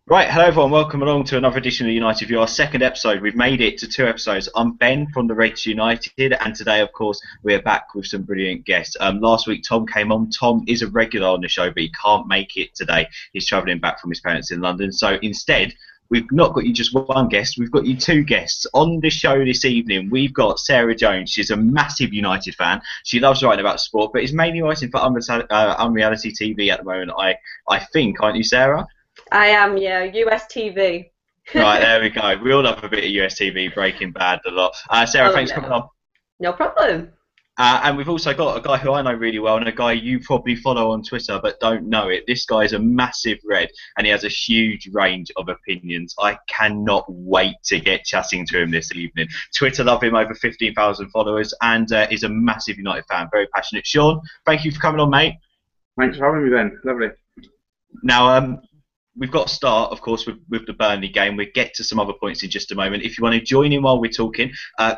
Right, hello everyone, welcome along to another edition of United View, our second episode. We've made it to 2 episodes. I'm Ben from the Reds United, and today, of course, we're back with some brilliant guests. Last week, Tom came on. Tom is a regular on the show, but he can't make it today. He's travelling back from his parents in London. So instead, we've not got you just one guest, we've got you two guests. On the show this evening, we've got Sarah Jones. She's a massive United fan. She loves writing about sport, but is mainly writing for Unreality TV at the moment, I think, aren't you, Sarah? I am, yeah, US TV. Right, there we go. We all love a bit of US TV, Breaking Bad, a lot. Sarah, thanks for coming on. No problem. And we've also got a guy who I know really well, and a guy you probably follow on Twitter but don't know it. This guy is a massive Red, and he has a huge range of opinions. I cannot wait to get chatting to him this evening. Twitter love him, over 15,000 followers, and is a massive United fan, very passionate. Shaun, thank you for coming on, mate. Thanks for having me, Ben. Lovely. Now, we've got to start, of course, with the Burnley game. We'll get to some other points in just a moment. If you want to join in while we're talking,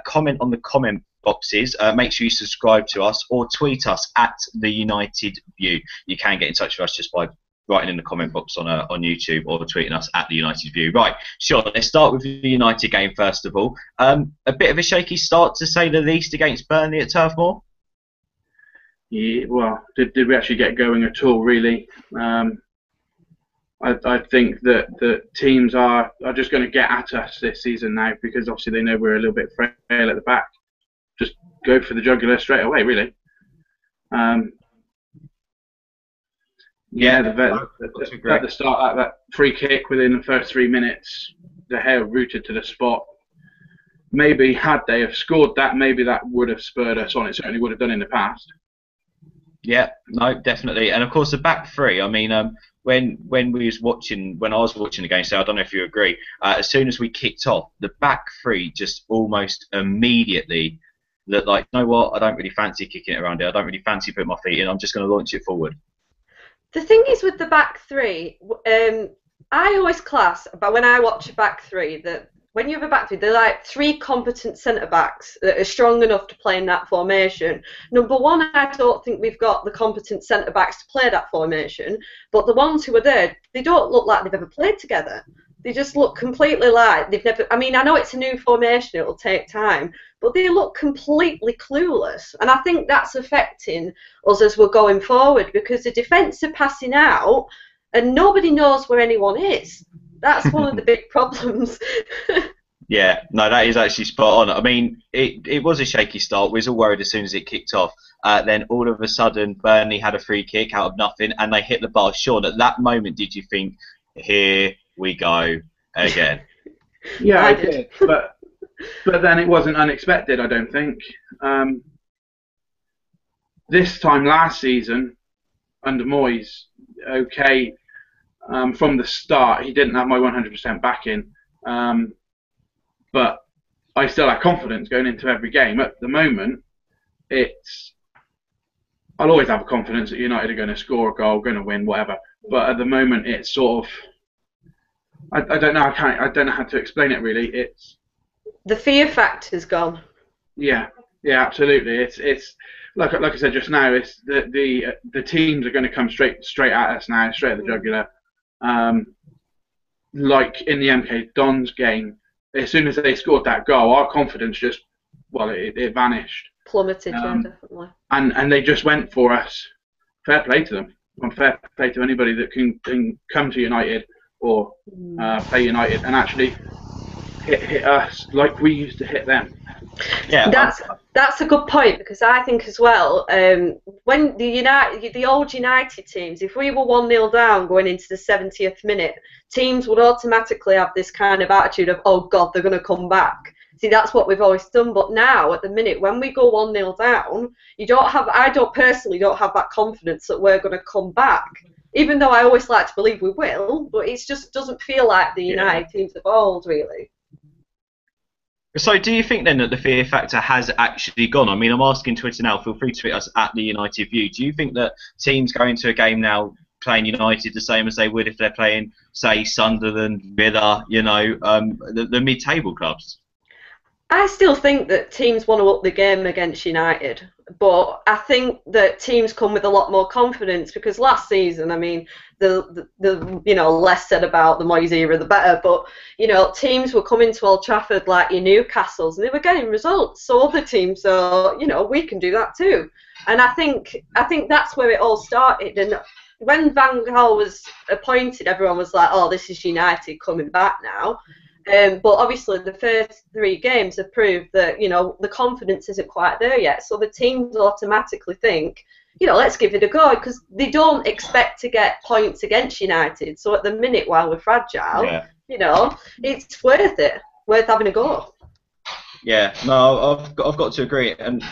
comment on the comment boxes. Make sure you subscribe to us or tweet us at the United View. You can get in touch with us just by writing in the comment box on YouTube or tweeting us at the United View. Right, sure. Let's start with the United game first of all. A bit of a shaky start, to say the least, against Burnley at Turf Moor. Yeah, well, did we actually get going at all, really? I think that the teams are just going to get at us this season now, because obviously they know we're a little bit frail at the back. Just go for the jugular straight away, really. At the start, that free kick within the first 3 minutes, the hair rooted to the spot. Maybe had they have scored that, maybe that would have spurred us on. It certainly would have done in the past. Yeah, no, definitely. And of course, the back three. I mean, when I was watching the game, so I don't know if you agree. As soon as we kicked off, the back three just almost immediately looked like, you know what? I don't really fancy kicking it around here. I don't really fancy putting my feet in. I'm just going to launch it forward. The thing is with the back three, I always class, but when I watch a back three, that when you have a back three, they're like three competent centre-backs that are strong enough to play in that formation. Number one, I don't think we've got the competent centre-backs to play that formation, but the ones who are there, they don't look like they've ever played together. They just look completely like they've never... I mean, I know it's a new formation, it'll take time, but they look completely clueless. And I think that's affecting us as we're going forward, because the defence are passing out and nobody knows where anyone is. That's one of the big problems. Yeah, no, that is actually spot on. I mean, it was a shaky start. We was all worried as soon as it kicked off. Then all of a sudden, Burnley had a free kick out of nothing, and they hit the bar. Shaun, at that moment, did you think, here we go again? Yeah, I did. But then it wasn't unexpected, I don't think. This time last season, under Moyes, okay, from the start, he didn't have my 100% backing, but I still have confidence going into every game. At the moment, I'll always have confidence that United are going to score a goal, going to win, whatever. But at the moment, it's sort of, I don't know. I don't know how to explain it really. It's the fear factor's gone. Yeah, absolutely. It's like I said just now. It's the teams are going to come straight at us now, straight at the jugular. Like in the MK Dons game, as soon as they scored that goal, our confidence just, it vanished. Plummeted, yeah, definitely. And they just went for us. Fair play to them. And fair play to anybody that can come to United or play United and actually hit us like we used to hit them. Yeah, that's a good point, because I think as well, when the old United teams, if we were 1-0 down going into the 70th minute, teams would automatically have this kind of attitude of, oh God, they're going to come back. See, that's what we've always done. But now, at the minute, when we go 1-0 down, I personally don't have that confidence that we're going to come back. Even though I always like to believe we will, but it just doesn't feel like the United teams of old, really. So do you think then that the fear factor has actually gone? I mean, I'm asking Twitter now, feel free to tweet us at the United View. Do you think that teams go into a game now playing United the same as they would if they're playing, say, Sunderland, Villa, the mid-table clubs? I still think that teams want to up the game against United, but I think that teams come with a lot more confidence because last season, I mean, the less said about the Moyes era, the better. But teams were coming to Old Trafford like your Newcastles, and they were getting results. So other teams are, we can do that too. And I think that's where it all started. And when Van Gaal was appointed, everyone was like, "Oh, this is United coming back now." But obviously the first 3 games have proved that, the confidence isn't quite there yet. So the teams automatically think, let's give it a go because they don't expect to get points against United. So at the minute while we're fragile, it's worth it, worth having a go. Yeah, no, I've got to agree. And,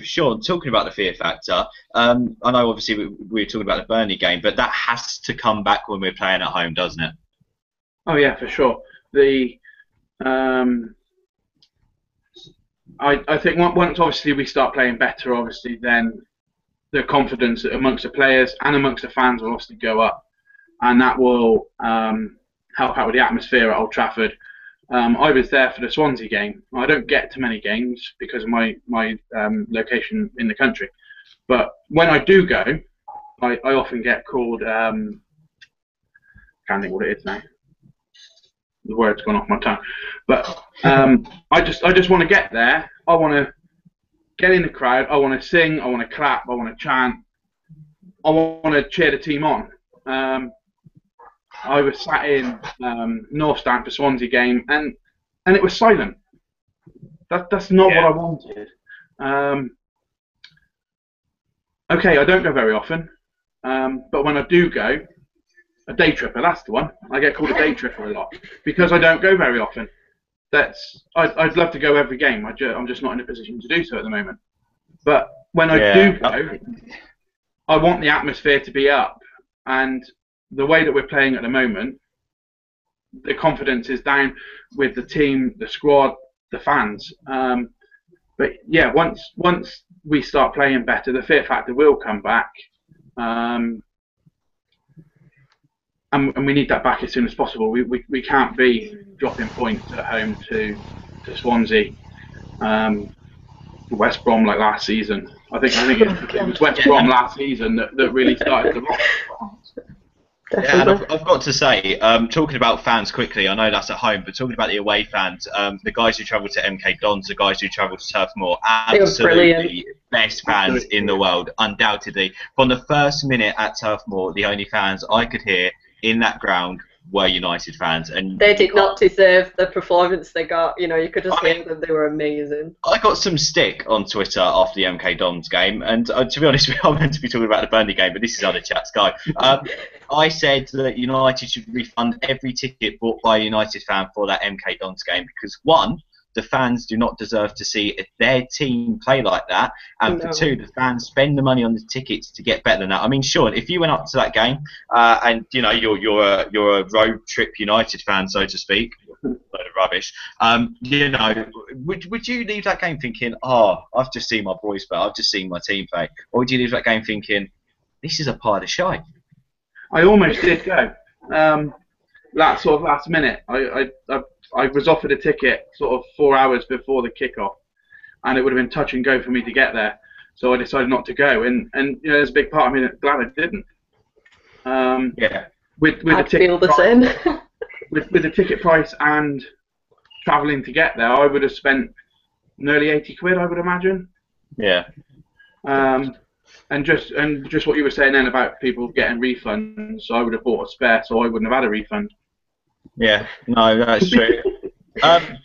Sean, talking about the fear factor, I know obviously we were talking about the Burnley game, but that has to come back when we're playing at home, doesn't it? Oh, yeah, for sure. I think once obviously we start playing better, obviously then the confidence amongst the players and amongst the fans will obviously go up, and that will help out with the atmosphere at Old Trafford. I was there for the Swansea game. I don't get to many games because of my location in the country, but when I do go, I often get called. Can't think what it is now. The word's gone off my tongue, but I just want to get there. I want to get in the crowd. I want to sing. I want to clap. I want to chant. I want to cheer the team on. I was sat in North Stand for Swansea game, and it was silent. That's not what I wanted. Okay, I don't go very often, but when I do go. A day tripper, that's the one. I get called a day tripper a lot because I don't go very often. I'd love to go every game. I'm just not in a position to do so at the moment. But when I do go, I want the atmosphere to be up. And the way that we're playing at the moment, the confidence is down with the team, the squad, the fans. But yeah, once we start playing better, the fear factor will come back. And we need that back as soon as possible. We can't be dropping points at home to Swansea, West Brom like last season. I think it was West Brom last season that really started the rock. Yeah, and I've got to say, talking about fans quickly, I know that's at home, but talking about the away fans, the guys who travel to MK Dons, the guys who travel to Turf Moor, absolutely best fans in the world, undoubtedly. From the first minute at Turf Moor, the only fans I could hear in that ground were United fans, and they did not deserve the performance they got. You could just hear them; they were amazing. I got some stick on Twitter after the MK Dons game, and to be honest, I'm meant to be talking about the Burnley game, but this is other chat's go. I said that United should refund every ticket bought by a United fan for that MK Dons game because one, the fans do not deserve to see their team play like that, and for two, the fans spend the money on the tickets to get better than that. I mean, Sean, if you went up to that game and you're a road trip United fan, so to speak, load of rubbish, would you leave that game thinking, oh, I've just seen my boys play, I've just seen my team play, or would you leave that game thinking, this is a pile of shite? I almost did go. That sort of last minute, I was offered a ticket sort of 4 hours before the kickoff, and it would have been touch and go for me to get there. So I decided not to go, and there's a big part of me that's glad I didn't. With I feel the same. with the ticket price and travelling to get there, I would have spent nearly 80 quid, I would imagine. Yeah. And just what you were saying then about people getting refunds, I would have bought a spare, so I wouldn't have had a refund. Yeah, no, that's true.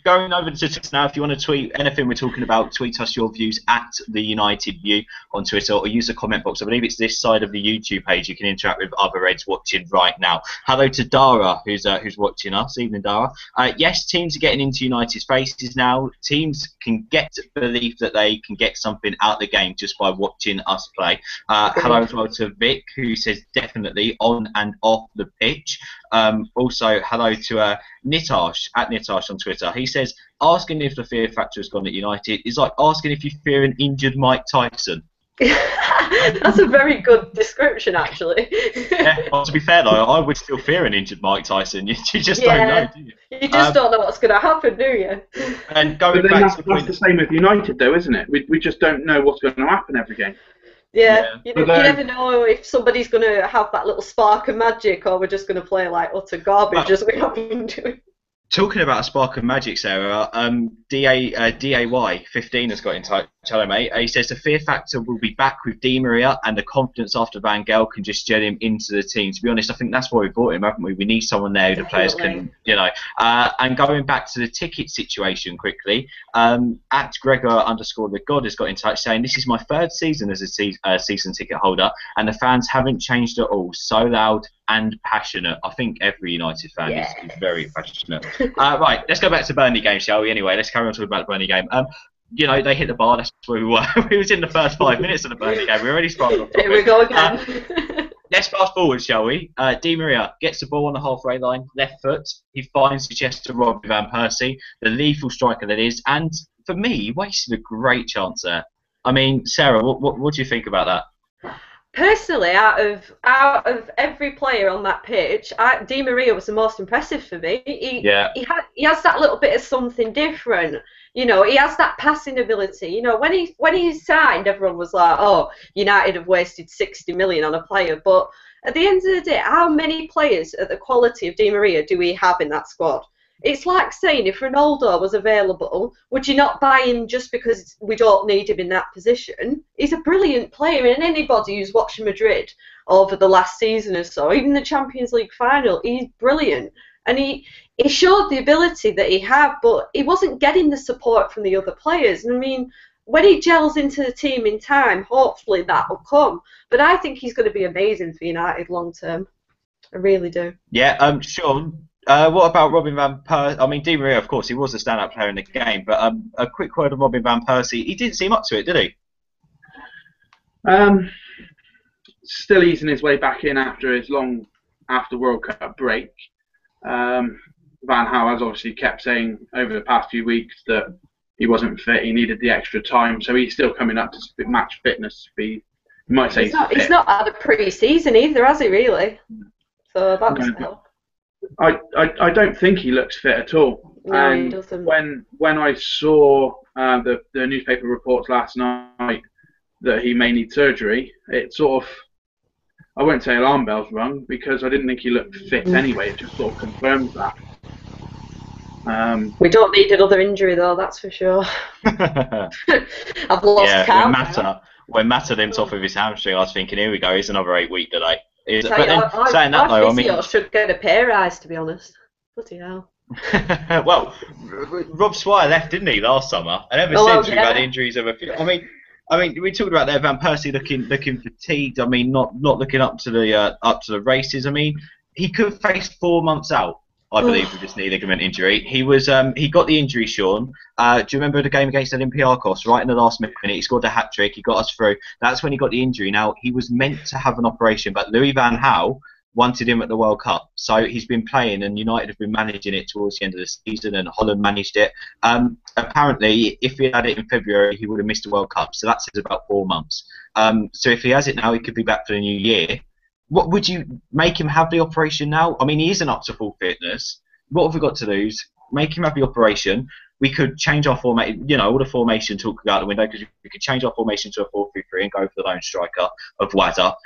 Going over to Twitter now, if you want to tweet anything we're talking about, tweet us your views at the United View on Twitter, or use the comment box. I believe it's this side of the YouTube page. You can interact with other Reds watching right now. Hello to Dara, who's watching us. Evening, Dara. Yes, teams are getting into United's faces now. Teams can get belief that they can get something out of the game just by watching us play. Hello as well to Vic, who says definitely on and off the pitch. Also, hello to Nitash, at Nitash on Twitter. He says, asking if the fear factor has gone at United is like asking if you fear an injured Mike Tyson. That's a very good description, actually. Yeah, well, to be fair though, I would still fear an injured Mike Tyson. You just don't know, Yeah, do you? you just don't know what's going to happen, do you? And But going then back to the that's point, the same with United, though, isn't it? We just don't know what's going to happen every game. Yeah, yeah, you Although, never know if somebody's going to have that little spark of magic, or we're just going to play like utter garbage well, as we have been doing. talking about a spark of magic, Sarah, DAY15 has got in touch. Hello, mate. He says the fear factor will be back with Di Maria, and the confidence after Van Gaal can just gel him into the team. To be honest, I think that's why we brought him, haven't we? We need someone there who the players can, And going back to the ticket situation quickly, at Gregor_the God has got in touch saying this is my third season as a season ticket holder, and the fans haven't changed at all. So loud and passionate. I think every United fan is very passionate. Right, let's go back to the Burnley game, shall we? Anyway, let's carry on talking about the Burnley game. They hit the bar. That's where we were. We was in the first 5 minutes of the Burnley game. We already started off. Here we go again. Let's fast forward, shall we? Di Maria gets the ball on the halfway line, left foot. He finds the chest to Robin van Persie, the lethal striker that is. And for me, he wasted a great chance there. I mean, Sarah, what do you think about that? Personally, out of every player on that pitch, Di Maria was the most impressive for me. He has that little bit of something different. He has that passing ability. When he signed, everyone was like, "Oh, United have wasted 60 million on a player." But at the end of the day, how many players at the quality of Di Maria do we have in that squad? It's like saying if Ronaldo was available, would you not buy him just because we don't need him in that position? He's a brilliant player, and anybody who's watching Madrid over the last season or so, even the Champions League final, he's brilliant. And he showed the ability that he had, but he wasn't getting the support from the other players. And I mean, when he gels into the team in time, hopefully that will come. But I think he's going to be amazing for United long term. I really do. Yeah, Shaun. What about Robin van Persie? I mean, Di Maria, of course, he was a stand-up player in the game, but a quick word on Robin van Persie. He didn't seem up to it, did he? Still easing his way back in after his long World Cup break. Van Gaal has obviously kept saying over the past few weeks that he wasn't fit, he needed the extra time, so he's still coming up to match fitness speed. You might say he's not had a pre-season either, has he, really? So that doesn't help. I don't think he looks fit at all. No, he doesn't. When I saw the newspaper reports last night that he may need surgery, it sort of, I won't say alarm bells rung, because I didn't think he looked fit anyway. It just sort of confirms that. We don't need another injury though, that's for sure. I've lost count. When Mata limped off with his hamstring, I was thinking, here we go, here's another 8 week delay. Our physio should get a pay rise, to be honest. Bloody hell. Well, Rob Swire left, didn't he, last summer? And ever since we've had injuries of a few. I mean, we talked about there Van Persie looking fatigued. I mean, not looking up to the races. I mean, he could face 4 months out, I believe, with this knee ligament injury. He got the injury, Shaun. Do you remember the game against Olympiacos? Right in the last minute, he scored a hat trick. He got us through. That's when he got the injury. Now he was meant to have an operation, but Louis van Gaal wanted him at the World Cup, so he's been playing, and United have been managing it towards the end of the season, and Holland managed it. Apparently, if he had it in February, he would have missed the World Cup. So that says about 4 months. So if he has it now, he could be back for the new year. What would you make him have the operation now? I mean, he isn't up to full fitness. What have we got to lose? Make him have the operation. We could change our formation. All the formation talk out the window, because we could change our formation to a 4-3-3 and go for the lone striker of Wada.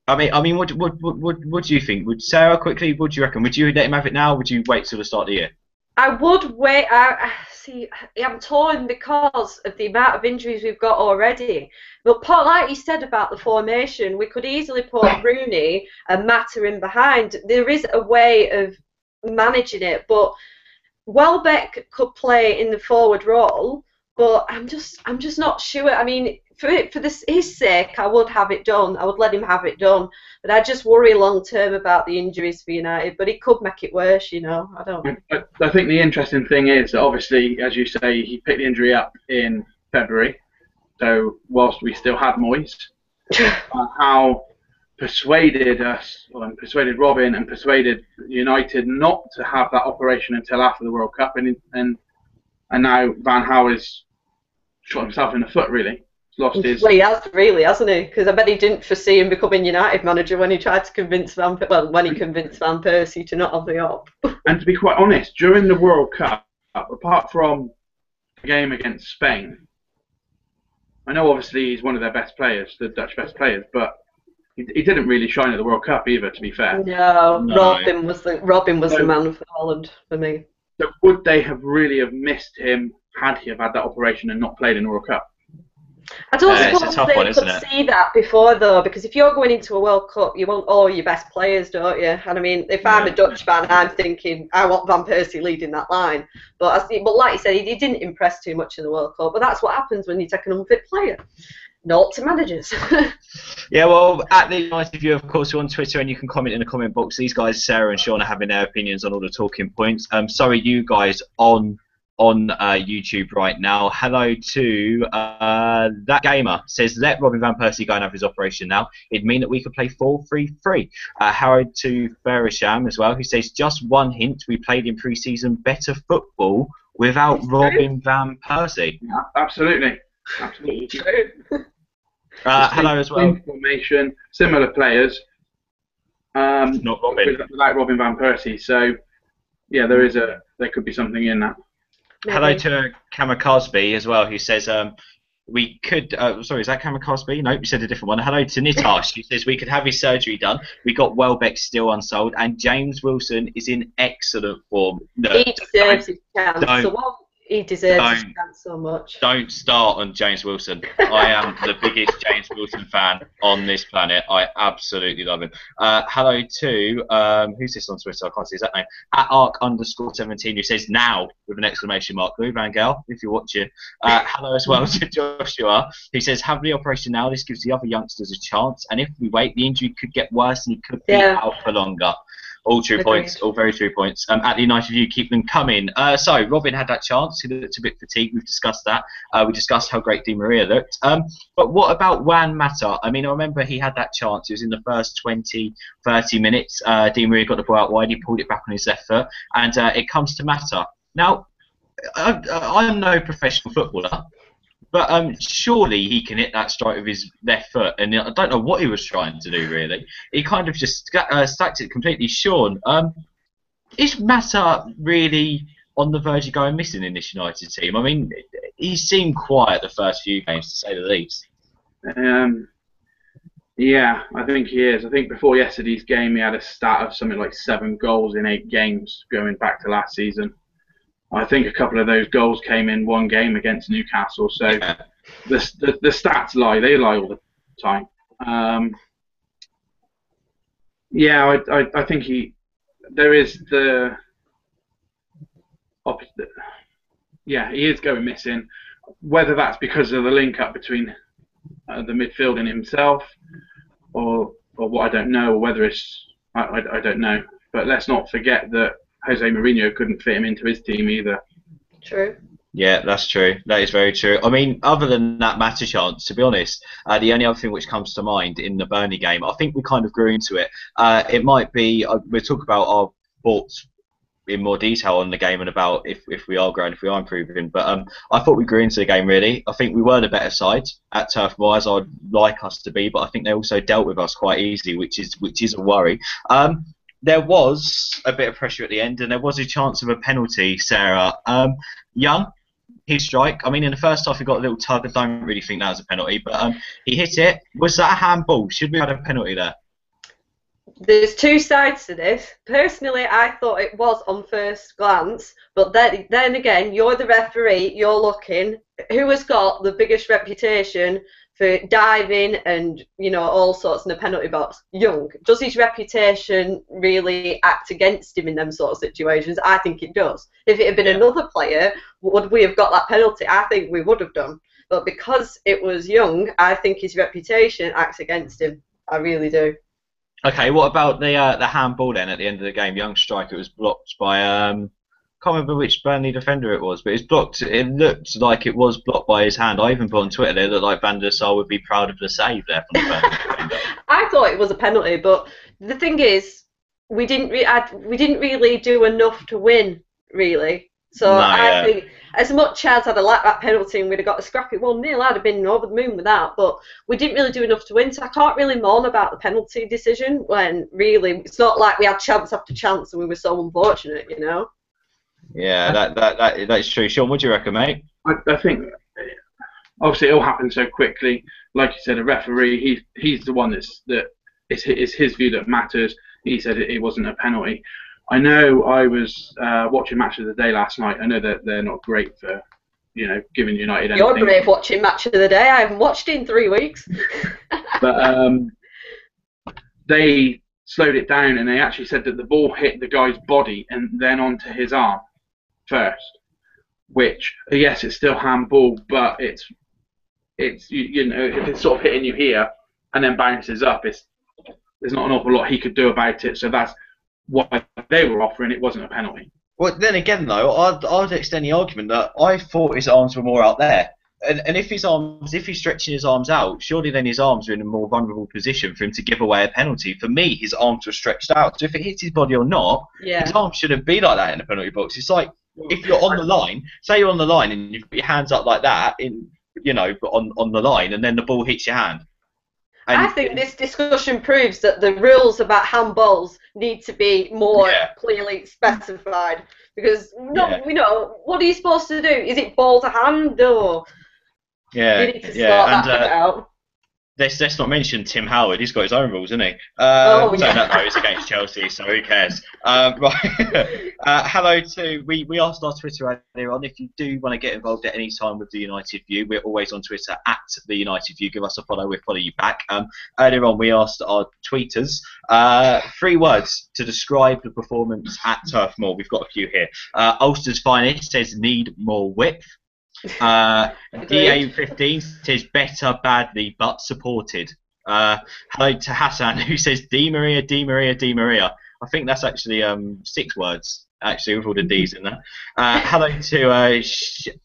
I mean, what do you think? Would Sarah quickly? What do you reckon? Would you let him have it now? Or would you wait till the start of the year? I would wait. I'm torn because of the amount of injuries we've got already. But Paul, like you said about the formation, we could easily put Rooney and Mata in behind. There is a way of managing it, but Welbeck could play in the forward role. But I'm just not sure. I mean, for his sake, I would have it done. I would let him have it done. But I just worry long term about the injuries for United. But it could make it worse, I don't know. I think the interesting thing is that obviously, as you say, he picked the injury up in February. So whilst we still had Moyes, how persuaded us, persuaded Robin, and persuaded United not to have that operation until after the World Cup, and now Van Gaal has shot himself in the foot, really. lost his. Well, he has really, hasn't he? Because I bet he didn't foresee him becoming United manager when he tried to convince when he convinced Van Persie to not have the op. And to be quite honest, during the World Cup, apart from the game against Spain, I know obviously he's one of their best players, the Dutch best players, but he didn't really shine at the World Cup either, to be fair. No. Robin was the man for Holland for me. So would they have really missed him had he have had that operation and not played in the World Cup? I don't It's a suppose tough they one, could isn't it? see that before, though, because if you're going into a World Cup, you want all your best players, don't you? And I mean, if I'm a Dutch fan, I'm thinking I want Van Persie leading that line. But like you said, he didn't impress too much in the World Cup. But that's what happens when you take an unfit player. Not to managers. Yeah, well, at the United View, of course, we're on Twitter, and you can comment in the comment box. These guys, Sarah and Shaun, are having their opinions on all the talking points. So are you guys on YouTube right now. Hello to That Gamer. Says, let Robin Van Persie go and have his operation now. It'd mean that we could play 4-3-3. Hello to Berisham as well, who says, just one hint, we played in pre-season better football without Robin Van Persie. Yeah, absolutely. Absolutely true. Hello as well. Formation, similar players. Not Robin. Without Robin Van Persie. So, yeah, there could be something in that. Maybe. Hello to Kamikaze as well, who says we could. Sorry, is that Kamikaze? Nope, you said a different one. Hello to Nitash, who says we could have his surgery done. We got Welbeck still unsold, and James Wilson is in excellent form. No, He deserves his chance. He deserves his chance so much. Don't start on James Wilson. I am the biggest James Wilson fan on this planet. I absolutely love him. Hello to, who's this on Twitter? I can't see his name. At @arc_17, who says now with an exclamation mark. Lou Van Gaal, if you're watching. Hello as well to Joshua, who says, have the operation now. This gives the other youngsters a chance. And if we wait, the injury could get worse and he could be out for longer. All true points, all very true points. At the United View, keep them coming. So, Robin had that chance. He looked a bit fatigued. We've discussed that. We discussed how great Di Maria looked. But what about Juan Mata? I mean, I remember he had that chance. It was in the first 20, 30 minutes. Di Maria got the ball out wide. He pulled it back on his left foot. And it comes to Mata. Now, I'm no professional footballer. But surely he can hit that strike with his left foot, and I don't know what he was trying to do, really. He kind of just stacked it completely. Shaun, is Mata really on the verge of going missing in this United team? I mean, he seemed quiet the first few games, to say the least. Yeah, I think he is. I think before yesterday's game, he had a stat of something like 7 goals in 8 games going back to last season. I think a couple of those goals came in one game against Newcastle. So Yeah. the stats lie. They lie all the time. Yeah, I think there is the opposite. Yeah, he is going missing. Whether that's because of the link up between the midfield and himself, or what, I don't know, or whether it's I don't know. But let's not forget that Jose Mourinho couldn't fit him into his team either. True. Yeah, that's true. That is very true. I mean, other than that Mata chance, to be honest, the only other thing which comes to mind in the Burnley game, I think we kind of grew into it. It might be, we'll talk about our thoughts in more detail on the game and about if we are growing, if we are improving. But I thought we grew into the game, really. I think we were the better side at Turf Moor, as I'd like us to be, but I think they also dealt with us quite easily, which is a worry. There was a bit of pressure at the end, and there was a chance of a penalty, Sarah. Young, his strike. I mean, in the first half, he got a little tug. I don't really think that was a penalty, but he hit it. Was that a handball? Should we have had a penalty there? There's two sides to this. Personally, I thought it was on first glance, but then again, you're the referee, you're looking. Who has got the biggest reputation for diving and, you know, all sorts in the penalty box? Young. Does his reputation really act against him in them sort of situations? I think it does. If it had been another player, would we have got that penalty? I think we would have done. But because it was Young, I think his reputation acts against him. I really do. Okay, what about the handball then at the end of the game? Young striker was blocked by can't remember which Burnley defender it was, but it's blocked. It looked like it was blocked by his hand. I even put on Twitter there, it looked like Van der Sar would be proud of the save there from the Burnley defender. I thought it was a penalty, but the thing is, we didn't really do enough to win, really. So No, I think, as much as I'd have liked that penalty and we'd have got a scrappy 1-0, I'd have been over the moon with that. But we didn't really do enough to win, so I can't really moan about the penalty decision when really it's not like we had chance after chance and we were so unfortunate, you know. Yeah, that's true. Shaun, what do you reckon, mate? I think obviously it all happened so quickly. Like you said, a referee, he's the one it's his view that matters. He said it wasn't a penalty. I know I was watching Match of the Day last night. I know that they're not great for, giving United anything. You're brave watching Match of the Day. I haven't watched it in 3 weeks. But they slowed it down and they actually said that the ball hit the guy's body and then onto his arm first. Which, yes, it's still handball, but it's if it's sort of hitting you here and then bounces up, there's not an awful lot he could do about it. So that's what they were offering. It wasn't a penalty. Well, then again, though, I'd extend the argument that I thought his arms were more out there. And if he's stretching his arms out, surely then his arms are in a more vulnerable position for him to give away a penalty. For me, his arms were stretched out. So if it hits his body or not, his arms shouldn't be like that in the penalty box. It's like, if you're on the line, say you're on the line and you've got your hands up like that, on the line, and then the ball hits your hand. And I think this discussion proves that the rules about handballs need to be more clearly specified. Because what are you supposed to do? Is it ball to hand or? You need to sort that bit out. Let's not mention Tim Howard. He's got his own rules, isn't he? No, it's against Chelsea, so who cares? Right. Hello to we asked our Twitter earlier on if you do want to get involved at any time with the United View. We're always on Twitter at the United View. Give us a follow. We'll follow you back. Earlier on, we asked our tweeters 3 words to describe the performance at Turf Moor. We've got a few here. Ulster's Finest says need more width. DA15 says better badly but supported. Hello to Hassan who says Di Maria, Di Maria, Di Maria. I think that's actually 6 words actually with all the D's in there. Hello to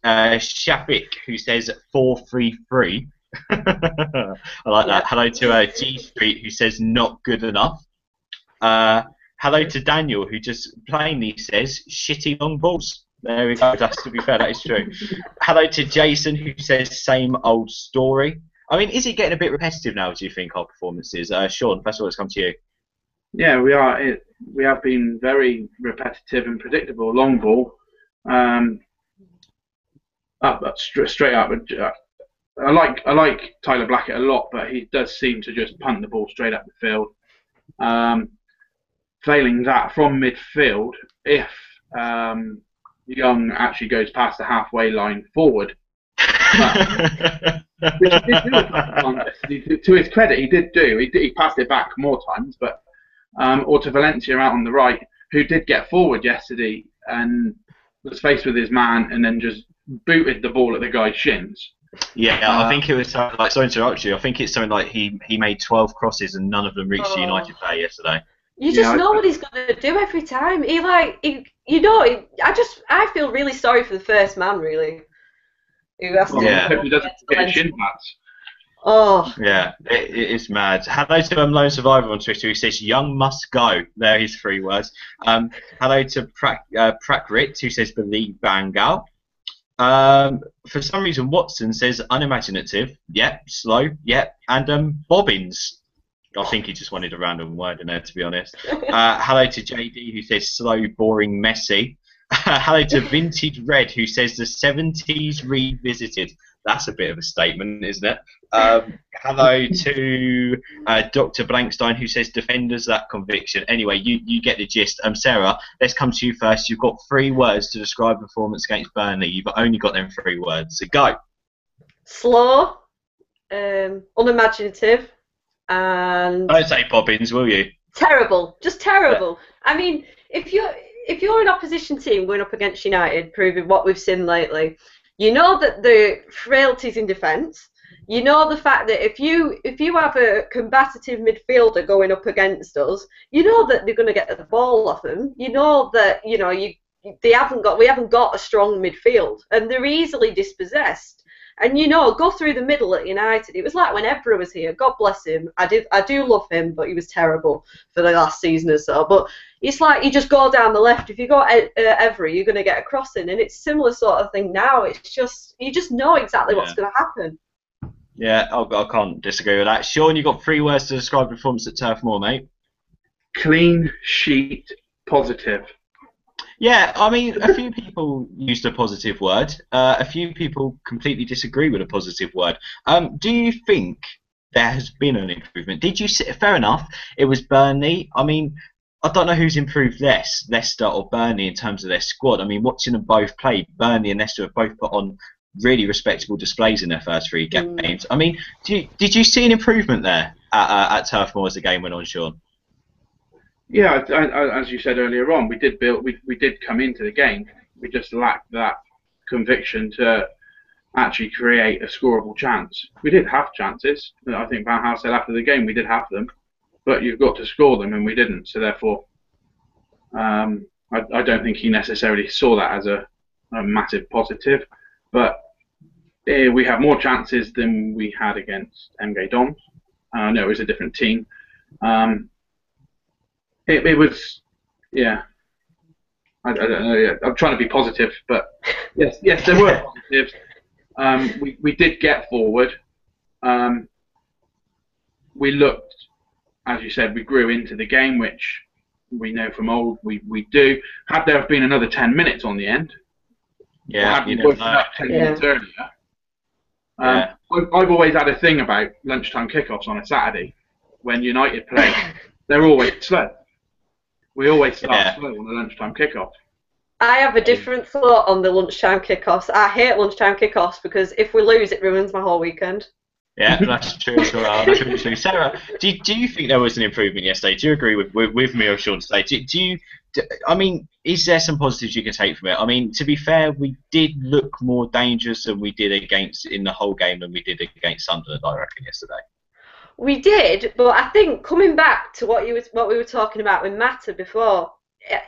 Shafiq who says 433. I like that. Hello to G Street who says not good enough. Hello to Daniel who just plainly says shitty long balls. There we go. That's, to be fair, that is true. Hello to Jason, who says same old story. I mean, is it getting a bit repetitive now, do you think, our performances? Shaun, first of all, let's come to you. Yeah, we are. We have been very repetitive and predictable. Long ball, straight up. I like Tyler Blackett a lot, but he does seem to just punt the ball straight up the field. Failing that from midfield, if Young actually goes past the halfway line forward. Which he did do. To his credit, he did do. He passed it back more times, but or to Valencia out on the right, who did get forward yesterday and was faced with his man and then just booted the ball at the guy's shins. Yeah, I think it was like, sorry to interrupt you. I think it's something like he made 12 crosses and none of them reached the United player yesterday. You just know what he's going to do every time. I feel really sorry for the first man, really. Who has to he doesn't get shin pads. Oh. Yeah, it is mad. Hello to Lone Survivor on Twitter who says Young must go. There are his 3 words. Hello to Prakrit who says believe Bangal. For some reason Watson says unimaginative. Yep, slow. Yep, and Bobbins. I think he just wanted a random word in there, to be honest. Hello to JD who says slow, boring, messy. Hello to Vintage Red who says the 70s revisited. That's a bit of a statement, isn't it? Hello to Dr. Blankstein who says defenders that conviction. Anyway, you get the gist. Sarah, let's come to you first. You've got 3 words to describe performance against Burnley. You've only got them 3 words. So go. Slow, unimaginative, and don't say Bobbins, will you? Terrible, just terrible. Yeah. I mean, if you're an opposition team going up against United, proving what we've seen lately, you know that the frailties in defence. You know the fact that if you have a combative midfielder going up against us, you know that they're going to get the ball off them. You know that we haven't got a strong midfield, and they're easily dispossessed. And go through the middle at United. It was like when Ebra was here. God bless him. I do love him, but he was terrible for the last season or so. But it's like you just go down the left. If you go Evra, you're going to get a crossing, and it's similar sort of thing now. It's just you just know exactly what's going to happen. Yeah, I can't disagree with that. Sean, you got 3 words to describe the performance at Turf Moor, mate. Clean sheet, positive. Yeah, I mean, a few people used a positive word. A few people completely disagree with a positive word. Do you think there has been an improvement? Did you see? Fair enough. It was Burnley. I mean, I don't know who's improved less, Leicester or Burnley, in terms of their squad. I mean, watching them both play, Burnley and Leicester have both put on really respectable displays in their first 3 games. I mean, did you see an improvement there at Turf Moor as the game went on, Sean? Yeah, as you said earlier on, we did come into the game. We just lacked that conviction to actually create a scoreable chance. We did have chances. I think Van Gaal said after the game we did have them, but you've got to score them, and we didn't. So therefore, I don't think he necessarily saw that as a massive positive. But we have more chances than we had against MG Dons. No, it was a different team. It was, yeah. I don't know. Yeah. I'm trying to be positive, but yes, there were positives. We did get forward. We looked, as you said, we grew into the game, which we know from old we do. Had there been another 10 minutes on the end, yeah, you woken up 10 minutes earlier. I've always had a thing about lunchtime kickoffs on a Saturday. When United play, they're always slow. We always start slow on the lunchtime kickoff. I have a different thought on the lunchtime kickoffs. I hate lunchtime kickoffs because if we lose, it ruins my whole weekend. Yeah, that's true as well. That's really true. Sarah, do you think there was an improvement yesterday? Do you agree with me or Sean today? I mean, is there some positives you can take from it? I mean, to be fair, we did look more dangerous than we did in the whole game than we did against Sunderland, I reckon, yesterday. We did, but I think coming back to what we were talking about with Mata before,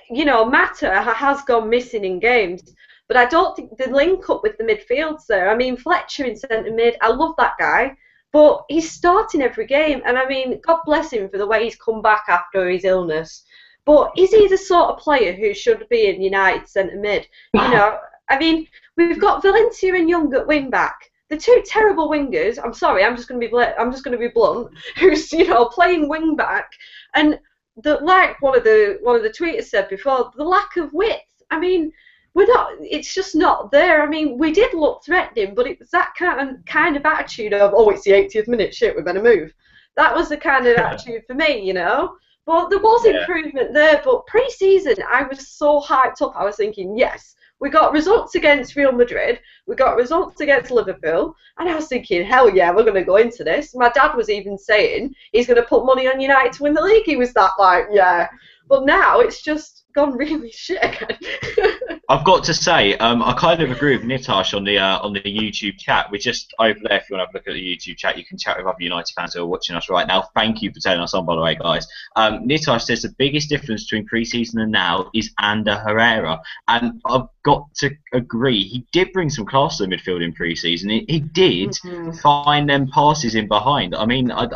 Mata has gone missing in games, but I don't think the link up with the midfield's there. I mean, Fletcher in centre mid, I love that guy, but he's starting every game, and I mean, God bless him for the way he's come back after his illness. But is he the sort of player who should be in United centre mid? I mean, we've got Valencia and Young at wing back. The 2 terrible wingers. I'm sorry. I'm just going to be blunt. Who's playing wing back, and like one of the tweeters said before, the lack of width. I mean, we're not. It's just not there. I mean, we did look threatening, but it was that kind of attitude of, oh, it's the 80th minute. Shit, we better move. That was the kind of attitude for me, But there was improvement there. But pre-season, I was so hyped up. I was thinking, yes. We got results against Real Madrid, we got results against Liverpool, and I was thinking, hell yeah, we're going to go into this. My dad was even saying he's going to put money on United to win the league. He was that like, yeah. But now it's just gone really shit again. I've got to say, I kind of agree with Nitash on the YouTube chat. We're just over there. If you want to have a look at the YouTube chat, you can chat with other United fans who are watching us right now. Thank you for turning us on, by the way, guys. Nitash says the biggest difference between pre-season and now is Ander Herrera, and I've got to agree. He did bring some class to the midfield in pre-season. He did find them passes in behind. I mean, I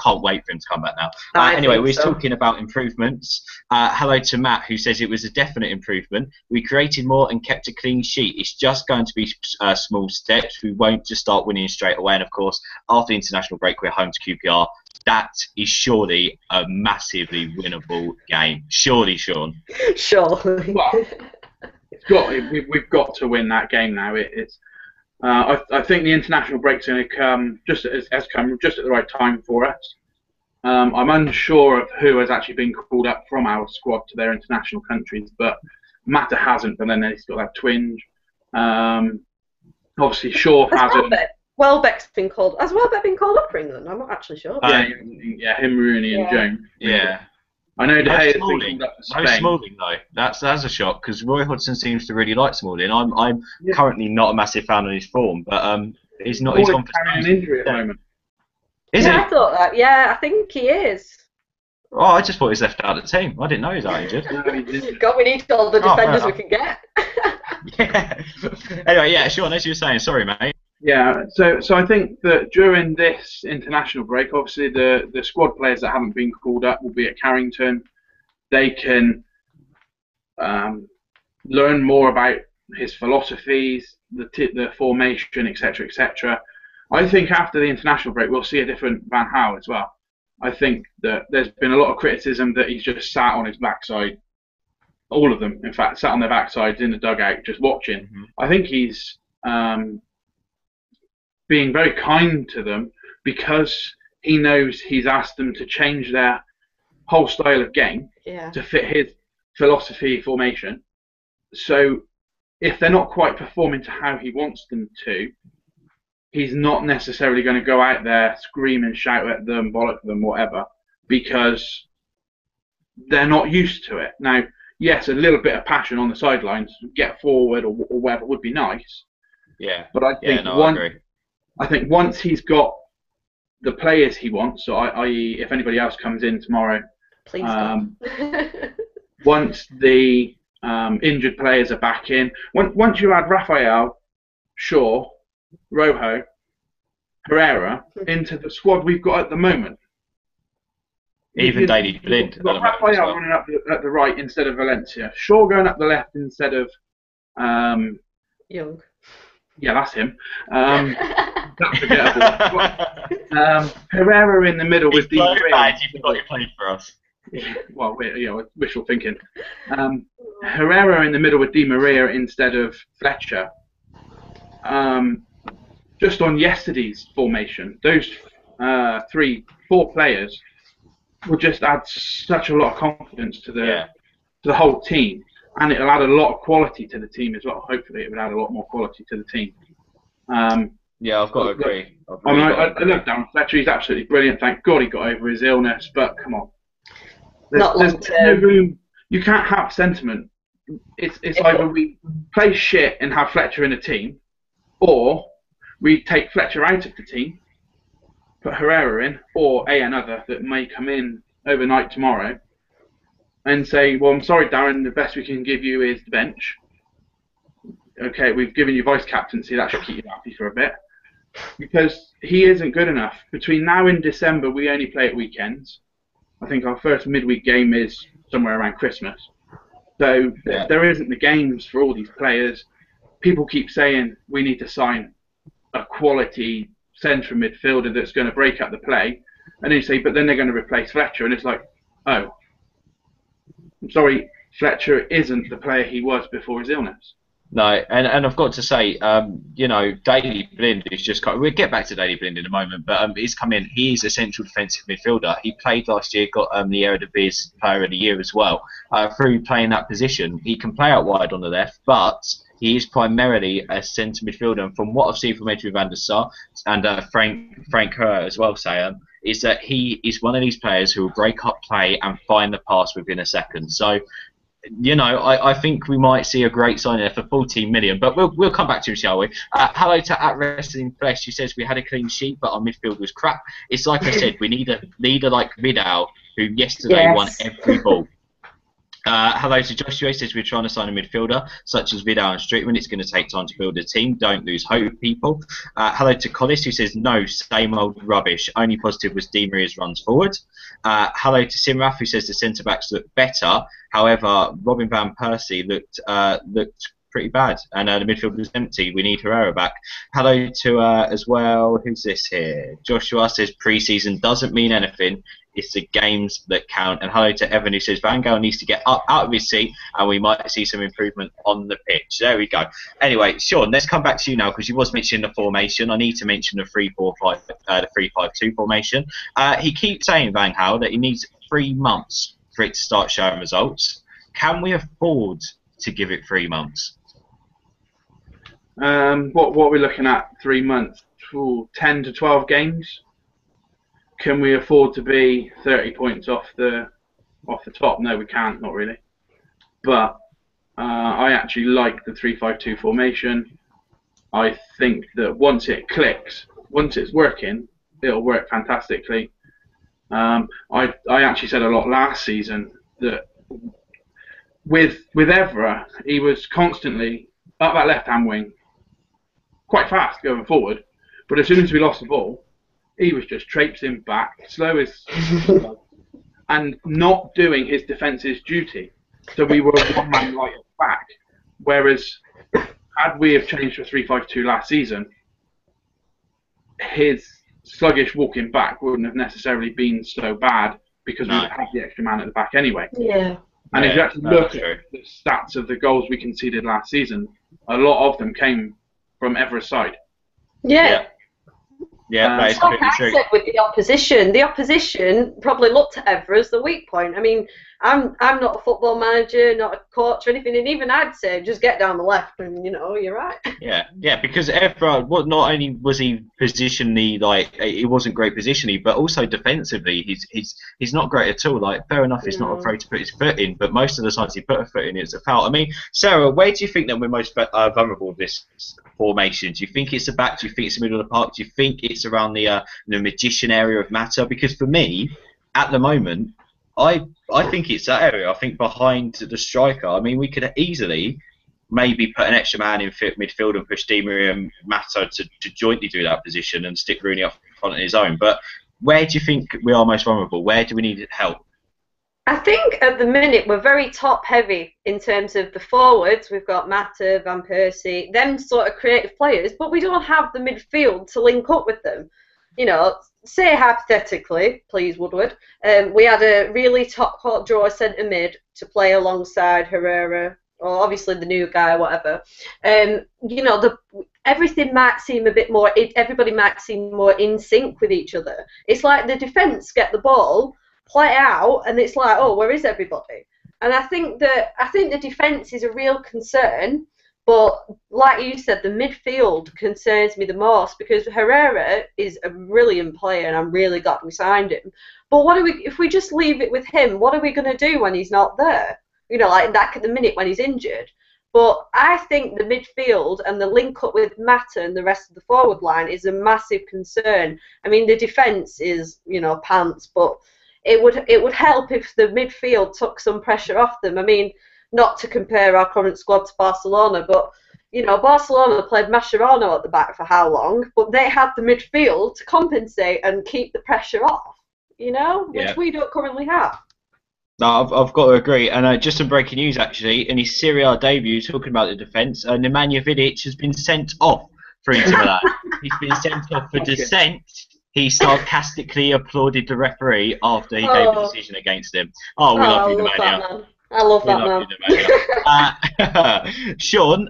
can't wait for him to come back now. Anyway, we were talking about improvements. Hello to Matt, who says it was a definite improvement. We created more and kept a clean sheet. It's just going to be small steps. We won't just start winning straight away. And of course, after the international break, we're home to QPR. That is surely a massively winnable game. Surely, Sean. Surely. Well, we've got to win that game now. I think the international break's going to come just at the right time for us. I'm unsure of who has actually been called up from our squad to their international countries, but Mata hasn't, but then he's got that twinge. Obviously, Shaw hasn't. Welbeck's been called. Has Welbeck been called up for England? I'm not actually sure. Yeah, him, Rooney, and Jones. Yeah. I know De Gea's been Smalling. called up for No Spain. Smalling though. That's a shock because Roy Hodgson seems to really like Smalling. I'm currently not a massive fan of his form, but he's not. He's gone for carrying an injury at the moment. Is he? I thought that. Yeah, I think he is. Oh, I just thought he was left out of the team. I didn't know he was out injured. God, we need all the defenders we can get. Yeah. Anyway, yeah, Sean, as you were saying, sorry, mate. Yeah, so I think that during this international break, obviously the squad players that haven't been called up will be at Carrington. They can learn more about his philosophies, the formation, etc., etc. I think after the international break, we'll see a different Van Gaal as well. I think that there's been a lot of criticism that he's just sat on his backside. All of them, in fact, sat on their backsides in the dugout just watching. I think he's being very kind to them because he knows he's asked them to change their whole style of game to fit his philosophy formation. So if they're not quite performing to how he wants them to, he's not necessarily going to go out there, scream and shout at them, bollock them, whatever, because they're not used to it. Now, yes, a little bit of passion on the sidelines, get forward or whatever would be nice. Yeah. But I think I think once he's got the players he wants, so i.e. if anybody else comes in tomorrow, please don't. Once the injured players are back in, once you add Raphael, Shaw, Rojo, Herrera into the squad we've got at the moment. Even Daley Blind. You've got Raphael running up at the right instead of Valencia. Shaw going up the left instead of Young. Yeah, that's him. That's forgettable. Herrera in the middle with Di Maria. You forgot he played for us. Well, we're wishful thinking. Herrera in the middle with Di Maria instead of Fletcher. Just on yesterday's formation, those 4 players will just add such a lot of confidence to the whole team, and it'll add a lot of quality to the team as well. Hopefully, it will add a lot more quality to the team. Yeah, I've got to agree. I love Darren Fletcher. He's absolutely brilliant. Thank God he got over his illness. But come on, there's no room. You can't have sentiment. It's either we play shit and have Fletcher in a team, or we take Fletcher out of the team, put Herrera in, or another that may come in overnight tomorrow, and say, well, I'm sorry, Darren, the best we can give you is the bench. Okay, we've given you vice captaincy, that should keep you happy for a bit. Because he isn't good enough. Between now and December, we only play at weekends. I think our first midweek game is somewhere around Christmas. So there isn't the games for all these players. People keep saying we need to sign a quality central midfielder that's going to break up the play. And then you say, but then they're going to replace Fletcher. And it's like, oh, I'm sorry, Fletcher isn't the player he was before his illness. No, and I've got to say, Daley Blind is just. We'll get back to Daley Blind in a moment, but he's come in. He is a central defensive midfielder. He played last year, got the Eredivisie Player of the Year as well. Through playing that position, he can play out wide on the left, but he is primarily a centre midfielder. And from what I've seen from Edwin van der Sar and Frank Kerr as well, Sam, is that he is one of these players who will break up play and find the pass within a second. So, I think we might see a great signing there for 14 million, but we'll come back to him, shall we? Hello to At Wrestling Flesh, who says we had a clean sheet, but our midfield was crap. It's like I said, we need a leader like Vidal, who yesterday won every ball. Hello to Joshua, who says we're trying to sign a midfielder such as Vidal and Streetman. It's going to take time to build a team. Don't lose hope, people. Hello to Collis, who says no, same old rubbish. Only positive was Di Maria's runs forward. Hello to Simrath, who says the centre backs look better. However, Robin van Persie looked pretty bad, and the midfield was empty. We need Herrera back. Hello to as well. Who's this here? Joshua says pre-season doesn't mean anything. It's the games that count. And hello to Evan, who says Van Gaal needs to get up out of his seat and we might see some improvement on the pitch. There we go. Anyway, Shaun, let's come back to you now because you was mentioning the formation. I need to mention the 3-4-5, the 3-5-2 formation. He keeps saying, Van Gaal, that he needs 3 months for it to start showing results. Can we afford to give it 3 months? What are we looking at? 3 months? 10 to 12 games? Can we afford to be 30 points off the top? No, we can't, not really. But I actually like the 3-5-2 formation. I think that once it clicks, once it's working, it'll work fantastically. I actually said a lot last season that with Evra, he was constantly up that left-hand wing, quite fast going forward. But as soon as we lost the ball, he was just traipsing back, slow as and not doing his defence's duty. So we were one man light at the back. Whereas, had we have changed to 3-5-2 last season, his sluggish walking back wouldn't have necessarily been so bad because we would have the extra man at the back anyway. Yeah. And if you actually look at the stats of the goals we conceded last season, a lot of them came from Everett's side. Yeah. Yeah, it's like I said with the opposition probably looked at Evra as the weak point. I mean, I'm not a football manager, not a coach or anything, and even I'd say just get down the left, and you're right. Yeah, because Evra, not only was he positionally he wasn't great positionally, but also defensively, he's not great at all. Like, fair enough, he's not afraid to put his foot in, but most of the times he put a foot in, it's a foul. I mean, Sarah, where do you think that we're most vulnerable with this formation? Do you think it's the back? Do you think it's the middle of the park? Do you think it's around the magician area of Mata? Because for me, at the moment, I think it's that area. I think behind the striker, I mean, we could easily maybe put an extra man in midfield and push Di Maria and Mata to jointly do that position and stick Rooney up front on his own. But where do you think we are most vulnerable? Where do we need help? I think at the minute we're very top heavy in terms of the forwards. We've got Mata, Van Persie, them sort of creative players, but we don't have the midfield to link up with them. Say hypothetically, please Woodward, we had a really top draw centre mid to play alongside Herrera, or obviously the new guy, or whatever. Everything might seem a bit more. Everybody might seem more in sync with each other. It's like the defence get the ball, play out, and it's like, oh, where is everybody? And I think the defence is a real concern. But like you said, the midfield concerns me the most because Herrera is a brilliant player and I'm really glad we signed him. But if we just leave it with him, what are we going to do when he's not there? Like that at the minute when he's injured. But I think the midfield and the link up with Mata and the rest of the forward line is a massive concern. I mean, the defence is, pants, but it would help if the midfield took some pressure off them. I mean, not to compare our current squad to Barcelona, but Barcelona played Mascherano at the back for how long? But they had the midfield to compensate and keep the pressure off, which we don't currently have. No, I've got to agree. And just some breaking news, actually. In his Serie A debut, talking about the defence, Nemanja Vidic has been sent off for Inter Milan. He's been sent off for dissent. He sarcastically applauded the referee after he gave a decision against him. Oh, we love you, Nemanja. I love that man. Shaun,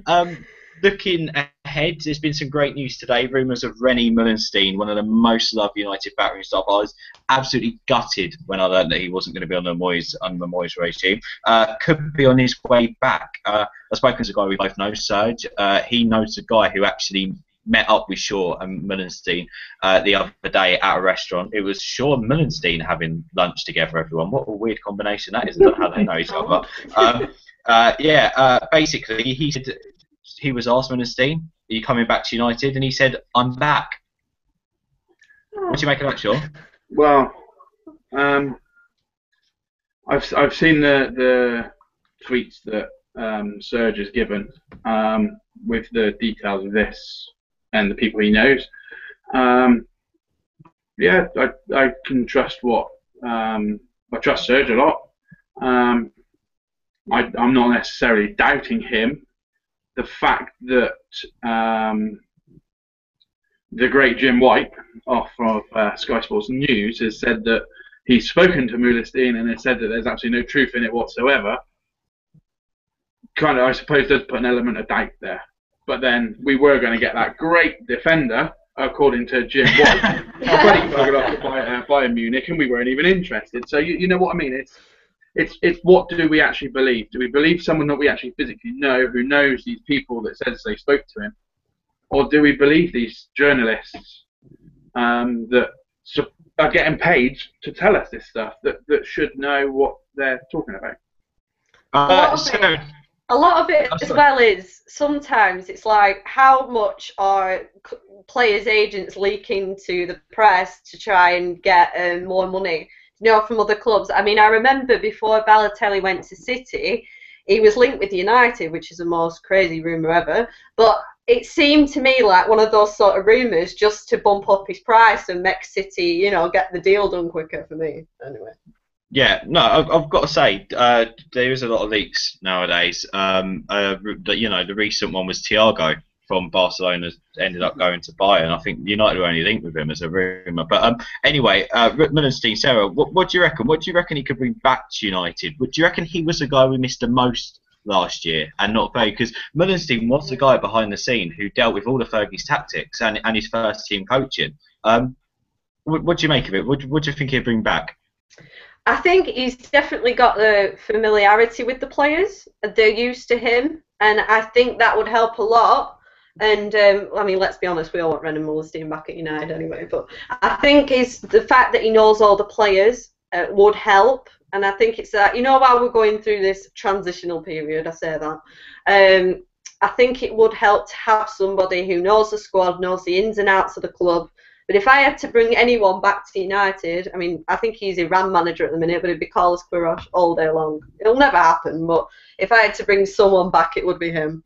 looking ahead, there's been some great news today. Rumours of René Mullenstein, one of the most loved United backroom staff. I was absolutely gutted when I learned that he wasn't going to be on the Moyes regime. Could be on his way back. I've spoken to a guy we both know, Serge. He knows the guy who actually met up with Shaw and Mullenstein the other day at a restaurant. It was Shaw and Mullenstein having lunch together, everyone. What a weird combination that is. I don't know how they know each other. Basically, he said he was asked, Mullenstein, are you coming back to United? And he said, I'm back. What do you make of that, Shaw? Well, I've seen the tweets that Serge has given with the details of this and the people he knows. I can trust I trust Serge a lot. I'm not necessarily doubting him. The fact that the great Jim White of Sky Sports News has said that he's spoken to Mullenstein and has said that there's absolutely no truth in it whatsoever, kind of, I suppose, does put an element of doubt there. But then we were going to get that great defender, according to Jim White, but he buggered off to Bayern Munich, and we weren't even interested. So you know what I mean? It's what do we actually believe? Do we believe someone that we actually physically know, who knows these people that says they spoke to him, or do we believe these journalists that are getting paid to tell us this stuff that should know what they're talking about? A lot of it as well is sometimes it's like how much are players' agents leaking to the press to try and get more money, from other clubs. I mean, I remember before Balotelli went to City, he was linked with United, which is the most crazy rumour ever. But it seemed to me like one of those sort of rumours just to bump up his price and make City, you know, get the deal done quicker for me. Anyway. Yeah, no, I've got to say, there is a lot of leaks nowadays. The recent one was Thiago from Barcelona ended up going to Bayern. I think United were only linked with him as a rumour. But anyway, Mullenstein, Sarah, what do you reckon? What do you reckon he could bring back to United? Do you reckon he was the guy we missed the most last year and not Fergie? Because Mullenstein was the guy behind the scene who dealt with all of Fergie's tactics and his first team coaching. What do you make of it? What do you think he'd bring back? I think he's definitely got the familiarity with the players. They're used to him, and I think that would help a lot. And I mean, let's be honest, we all want Brendan Mullenstein back at United anyway. But I think it's the fact that he knows all the players would help. And I think it's that, you know, while we're going through this transitional period, I say that, I think it would help to have somebody who knows the squad, knows the ins and outs of the club. But if I had to bring anyone back to United, I mean, I think he's Iran manager at the minute, but it'd be Carlos Queiroz all day long. It'll never happen, but if I had to bring someone back, it would be him.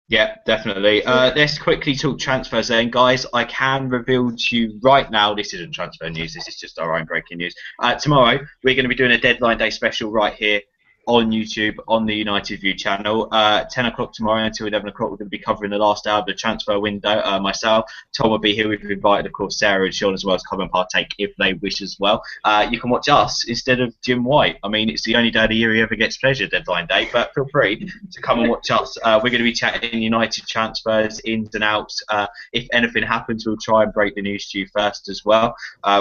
Yeah, definitely. Let's quickly talk transfers then, guys. I can reveal to you right now, this isn't transfer news, this is just our own breaking news. Tomorrow, we're going to be doing a deadline day special right here on YouTube, on the United View channel. 10 o'clock tomorrow until 11 o'clock, we're going to be covering the last hour of the transfer window. Myself, Tom will be here. We've invited, of course, Sarah and Shaun as well to come and partake if they wish as well. You can watch us instead of Jim White. I mean, it's the only day of the year he ever gets pleasure, deadline day, but feel free to come and watch us. We're going to be chatting United transfers, ins and outs. If anything happens, we'll try and break the news to you first as well.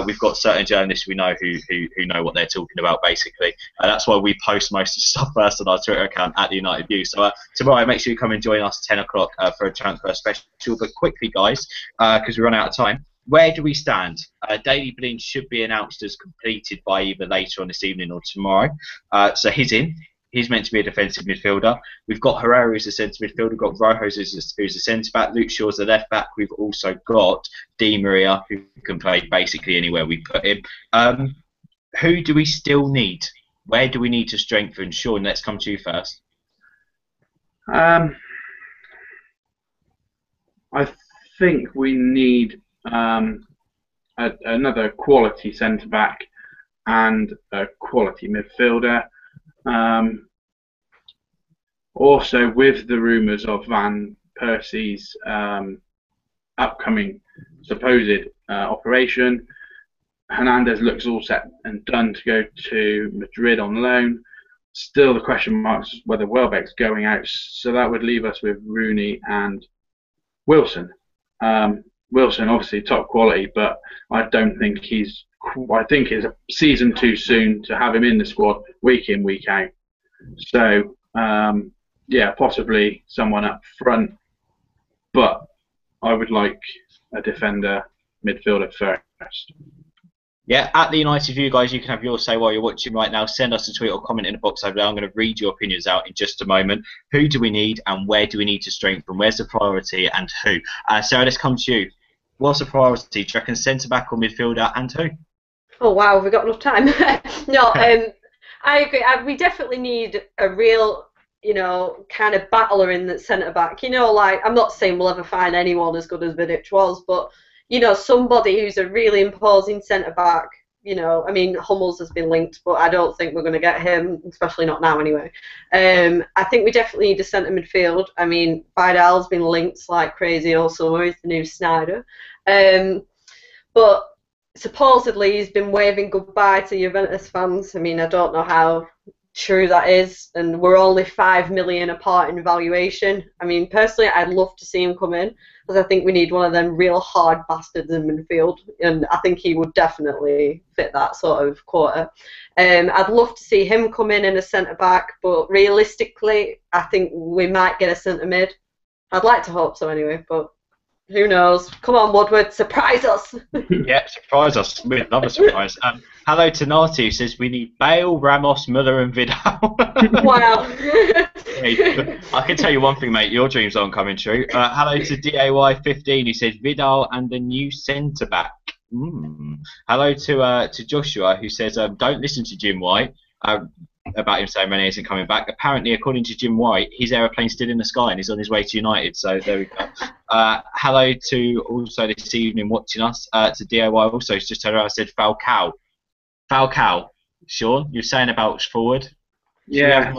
We've got certain journalists we know who know what they're talking about, basically. That's why we post most of the stuff first on our Twitter account at the United View. So tomorrow, make sure you come and join us 10 o'clock for a transfer special. But quickly, guys, because we run out of time, where do we stand? Daley Blind should be announced as completed by either later on this evening or tomorrow. So he's in. He's meant to be a defensive midfielder. We've got Herrera as a centre midfielder. We've got Rojo who's a centre back. Luke Shaw's a left back. We've also got Di Maria, who can play basically anywhere we put him. Who do we still need? Where do we need to strengthen? Shaun, let's come to you first. I think we need another quality centre back and a quality midfielder. Also, with the rumours of Van Persie's upcoming supposed operation, Hernandez looks all set and done to go to Madrid on loan. Still, the question marks whether Welbeck's going out, so that would leave us with Rooney and Wilson. Wilson, obviously top quality, but I don't think he's. I think it's a season too soon to have him in the squad week in, week out. So, yeah, possibly someone up front, but I would like a defender, midfielder first. Yeah, at the United View, guys, you can have your say while you're watching right now. Send us a tweet or comment in the box over there. I'm going to read your opinions out in just a moment. Who do we need and where do we need to strengthen? Where's the priority and who? Sarah, let's come to you. What's the priority? Do you reckon centre-back or midfielder and who? Oh, wow, have we got enough time? No, I agree. We definitely need a real, you know, kind of battler in the centre-back. You know, like, I'm not saying we'll ever find anyone as good as Vidic was, but you know, somebody who's a really imposing centre-back. You know, I mean, Hummels has been linked, but I don't think we're going to get him, especially not now anyway. I think we definitely need a centre midfield. I mean, Vidal's been linked like crazy also. He's the new Snyder. But supposedly he's been waving goodbye to Juventus fans. I mean, I don't know how true that is, and we're only 5 million apart in valuation. I mean, personally, I'd love to see him come in, because I think we need one of them real hard bastards in midfield, and I think he would definitely fit that sort of quota. I'd love to see him come in a centre-back, but realistically, I think we might get a centre-mid. I'd like to hope so anyway, but who knows? Come on, Woodward, surprise us! Yeah, surprise us. We'd love a surprise. Hello to Nati, who says we need Bale, Ramos, Müller and Vidal. Wow. I can tell you one thing, mate, your dreams aren't coming true. Hello to DAY15, who says Vidal and the new centre-back. Hello to Joshua, who says don't listen to Jim White. about him saying Rene isn't coming back. Apparently, according to Jim White, his aeroplane's still in the sky and he's on his way to United. So there we go. Hello to also this evening watching us, to DIY also. It's just turned around and said Falcao. Falcao. Sean, you're saying about forward? Yeah,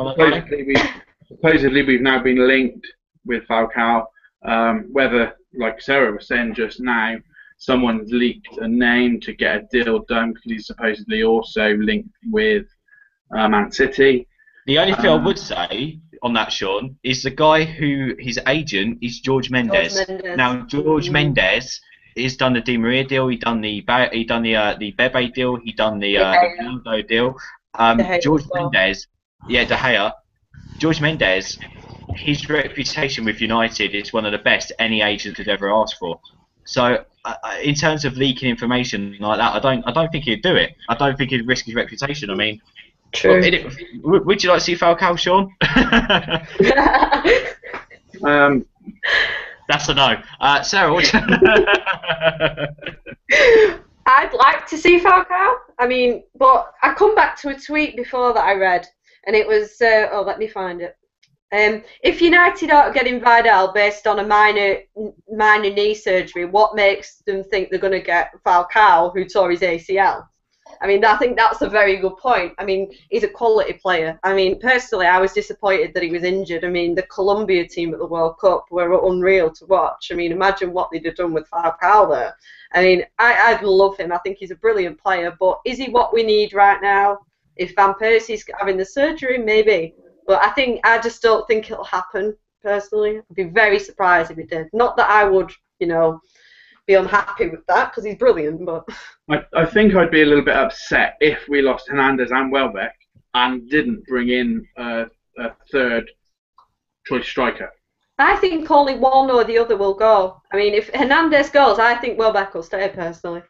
supposedly we've now been linked with Falcao. Whether, like Sarah was saying just now, someone's leaked a name to get a deal done because he's supposedly also linked with Man City. The only thing I would say on that, Sean, is the guy who his agent is George Mendes. Now, George Mendes has done the Di Maria deal. He done the Bebe deal. He done the Ronaldo deal. George Mendes, De Gea. George Mendes, his reputation with United is one of the best any agent could ever ask for. So, in terms of leaking information like that, I don't think he'd do it. I don't think he'd risk his reputation. I mean, true. Would you like to see Falcao, Sean? That's a no. Sarah, what? I'd like to see Falcao. I mean, but I come back to a tweet before that I read, and it was let me find it. If United are getting Vidal based on a minor knee surgery, what makes them think they're going to get Falcao, who tore his ACL? I mean, I think that's a very good point. I mean, he's a quality player. I mean, personally, I was disappointed that he was injured. I mean, the Colombia team at the World Cup were unreal to watch. I mean, imagine what they'd have done with Falcao there. I mean, I love him. I think he's a brilliant player. But is he what we need right now? If Van Persie's having the surgery, maybe. But I just don't think it'll happen, personally. I'd be very surprised if it did. Not that I would, be unhappy with that, because he's brilliant, but... I think I'd be a little bit upset if we lost Hernandez and Welbeck and didn't bring in a third choice striker. I think only one or the other will go. I mean, if Hernandez goes, I think Welbeck will stay, personally.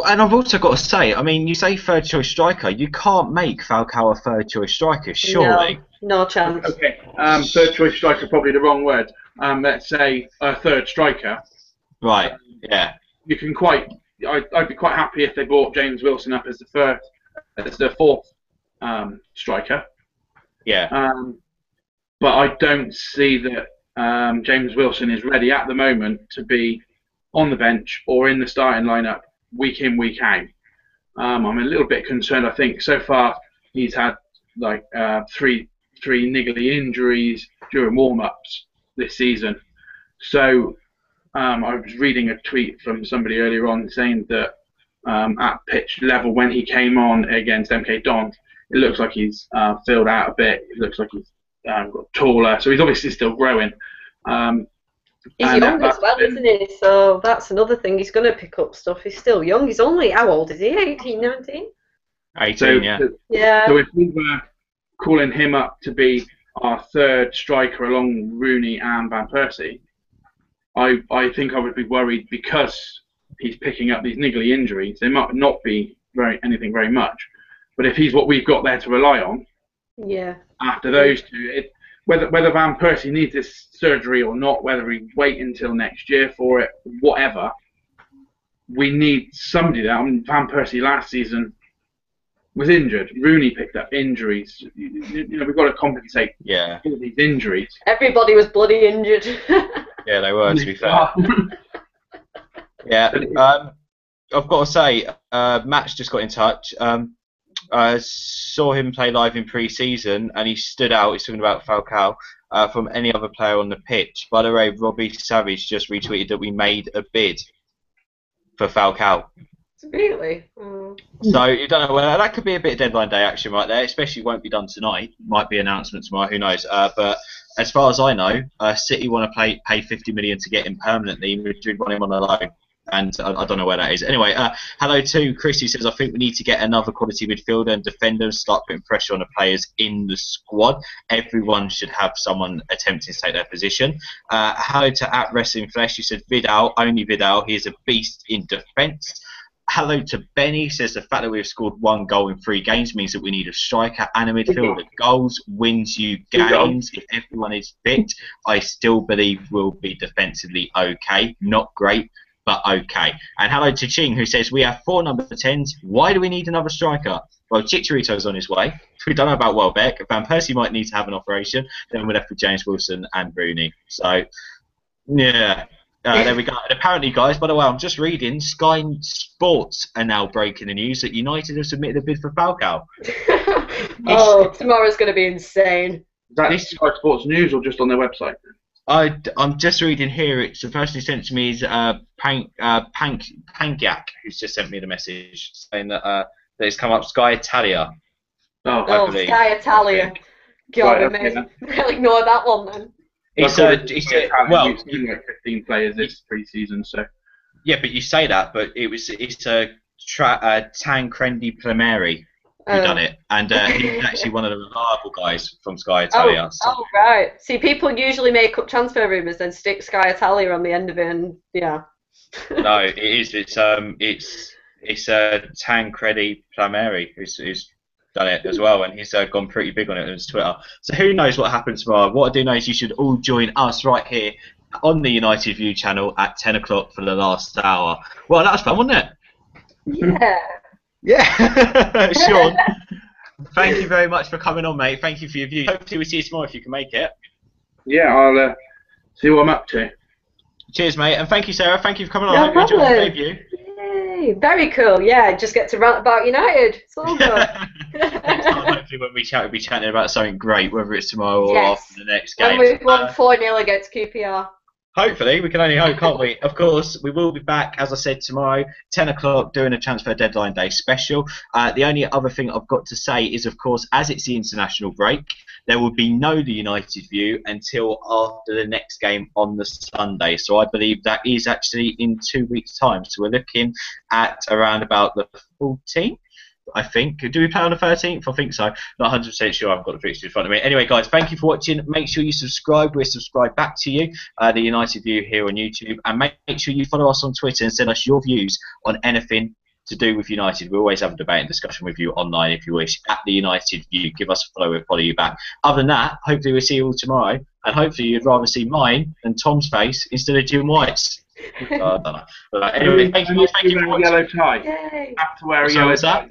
And I've also got to say, I mean, you say third choice striker, you can't make Falcao a third choice striker, surely. No chance. Okay, third choice striker, probably the wrong word. Let's say a third striker. Right, yeah. You can I'd be quite happy if they brought James Wilson up as the fourth striker. Yeah. But I don't see that James Wilson is ready at the moment to be on the bench or in the starting lineup week in, week out. I'm a little bit concerned. I think so far he's had like three niggly injuries during warm-ups this season. So I was reading a tweet from somebody earlier on saying that at pitch level when he came on against MK Dons, it looks like he's filled out a bit. It looks like he's got taller. So he's obviously still growing. He's young as well, isn't he? So that's another thing. He's going to pick up stuff. He's still young. He's only, how old is he? 18, 19? 18, yeah. Yeah. So if we were calling him up to be our third striker along Rooney and Van Persie, I think I would be worried because he's picking up these niggly injuries. They might not be anything very much, but if he's what we've got there to rely on, yeah. After those two, whether Van Persie needs this surgery or not, whether he wait until next year for it, whatever, we need somebody there. I mean, Van Persie last season was injured. Rooney picked up injuries. We've got to compensate for these injuries. Everybody was bloody injured. Yeah, they were, to be fair. Yeah, I've got to say, Matt's just got in touch. I saw him play live in pre-season, and he stood out. He's talking about Falcao from any other player on the pitch. By the way, Robbie Savage just retweeted that we made a bid for Falcao. Really? So you don't know whether that could be a bit of deadline day action right there. Especially won't be done tonight. Might be announcement tomorrow. Who knows? But as far as I know, City want to pay 50 million to get him permanently. Madrid want him on a loan, and I don't know where that is. Anyway, hello to Chris, who says I think we need to get another quality midfielder and defender and start putting pressure on the players in the squad. Everyone should have someone attempting to take their position. Hello to at Wrestling Flesh, who said Vidal, only Vidal. He is a beast in defence. Hello to Benny, says the fact that we've scored 1 goal in 3 games means that we need a striker and a midfielder. Goals wins you games. If everyone is fit, I still believe we'll be defensively okay. Not great, but okay. And hello to Ching, who says we have 4 number 10s. Why do we need another striker? Well, Chicharito's on his way. We don't know about Welbeck. Van Persie might need to have an operation. Then we're left with James Wilson and Rooney. So, yeah. There we go. And apparently, guys, by the way, I'm just reading, Sky Sports are now breaking the news that United have submitted a bid for Falcao. Oh, tomorrow's going to be insane. Is that Sky Sports News or just on their website? I'm just reading here. It's the person who sent it to me is Pankyak, who's just sent me the message saying that it's come up Sky Italia. Oh, Sky Italia. God, we'll ignore that one then. Well, we've seen like 15 players this pre-season, so. Yeah, but you say that, but it's Tancredi Plameri who done it, and he's actually one of the reliable guys from Sky Italia. Oh, right. See, people usually make up transfer rumours, then stick Sky Italia on the end of it, and yeah. No, it is. It's Tancredi Plameri who's done it as well, and he's gone pretty big on it on his Twitter. So who knows what happens tomorrow? What I do know is you should all join us right here on the United View channel at 10 o'clock for the last hour. Well, that was fun, wasn't it? Yeah. Yeah. Shaun, thank you very much for coming on, mate. Thank you for your views. Hopefully we'll see you tomorrow if you can make it. Yeah, I'll see what I'm up to. Cheers, mate, and thank you, Sarah. Thank you for coming on. No I hope you enjoyed the debut. Yay, very cool. Yeah, just get to rant about United. It's all good. Next time, hopefully, when we chat, we'll be chatting about something great, whether it's tomorrow or after the next game. When we've won 4-0 against QPR. Hopefully, we can only hope, can't we? Of course, we will be back, as I said, tomorrow, 10 o'clock, doing a transfer deadline day special. The only other thing I've got to say is, of course, as it's the international break, there will be no The United View until after the next game on the Sunday. So I believe that is actually in 2 weeks' time. So we're looking at around about the 14th. I think. Do we play on the 13th? I think so. Not 100% sure. I've got the fixture in front of me. Anyway, guys, thank you for watching. Make sure you subscribe. We're subscribed back to you, the United View here on YouTube. And make sure you follow us on Twitter and send us your views on anything to do with United. We always have a debate and discussion with you online if you wish. At the United View, give us a follow. We'll follow you back. Other than that, hopefully we'll see you all tomorrow. And hopefully you'd rather see mine than Tom's face instead of Jim White's. I don't know. But anyway, thank you for watching. Yellow tie. Yay. You have to wear a yellow tie.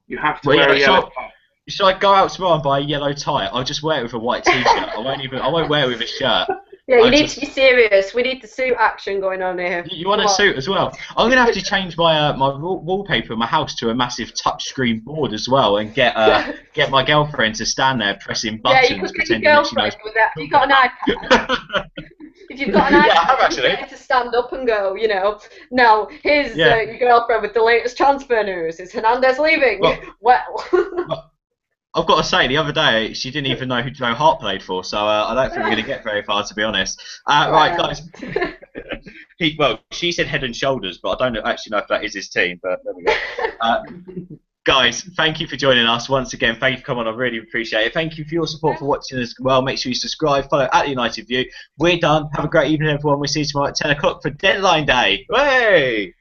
You have to wear a yellow tie. Should I go out tomorrow and buy a yellow tie? I'll just wear it with a white t-shirt. I won't wear it with a shirt. Yeah, you need to be serious. We need the suit action going on here. You want a suit as well? I'm gonna have to change my my wallpaper in my house to a massive touchscreen board as well, and get my girlfriend to stand there pressing buttons. Yeah, you could get your girlfriend with that. You've got an iPad. If you've got an iPad, I have actually. you get to stand up and go, you know. Now, here's your girlfriend with the latest transfer news. Is Hernandez leaving? Well. I've got to say, the other day, she didn't even know who Joe Hart played for, so I don't think we're going to get very far, to be honest. Right, guys. She said Head and Shoulders, but I don't actually know if that is his team, but there we go. Guys, thank you for joining us once again. Thank you for coming on. I really appreciate it. Thank you for your support for watching as well. Make sure you subscribe, follow at the United View. We're done. Have a great evening, everyone. We'll see you tomorrow at 10 o'clock for Deadline Day. Way!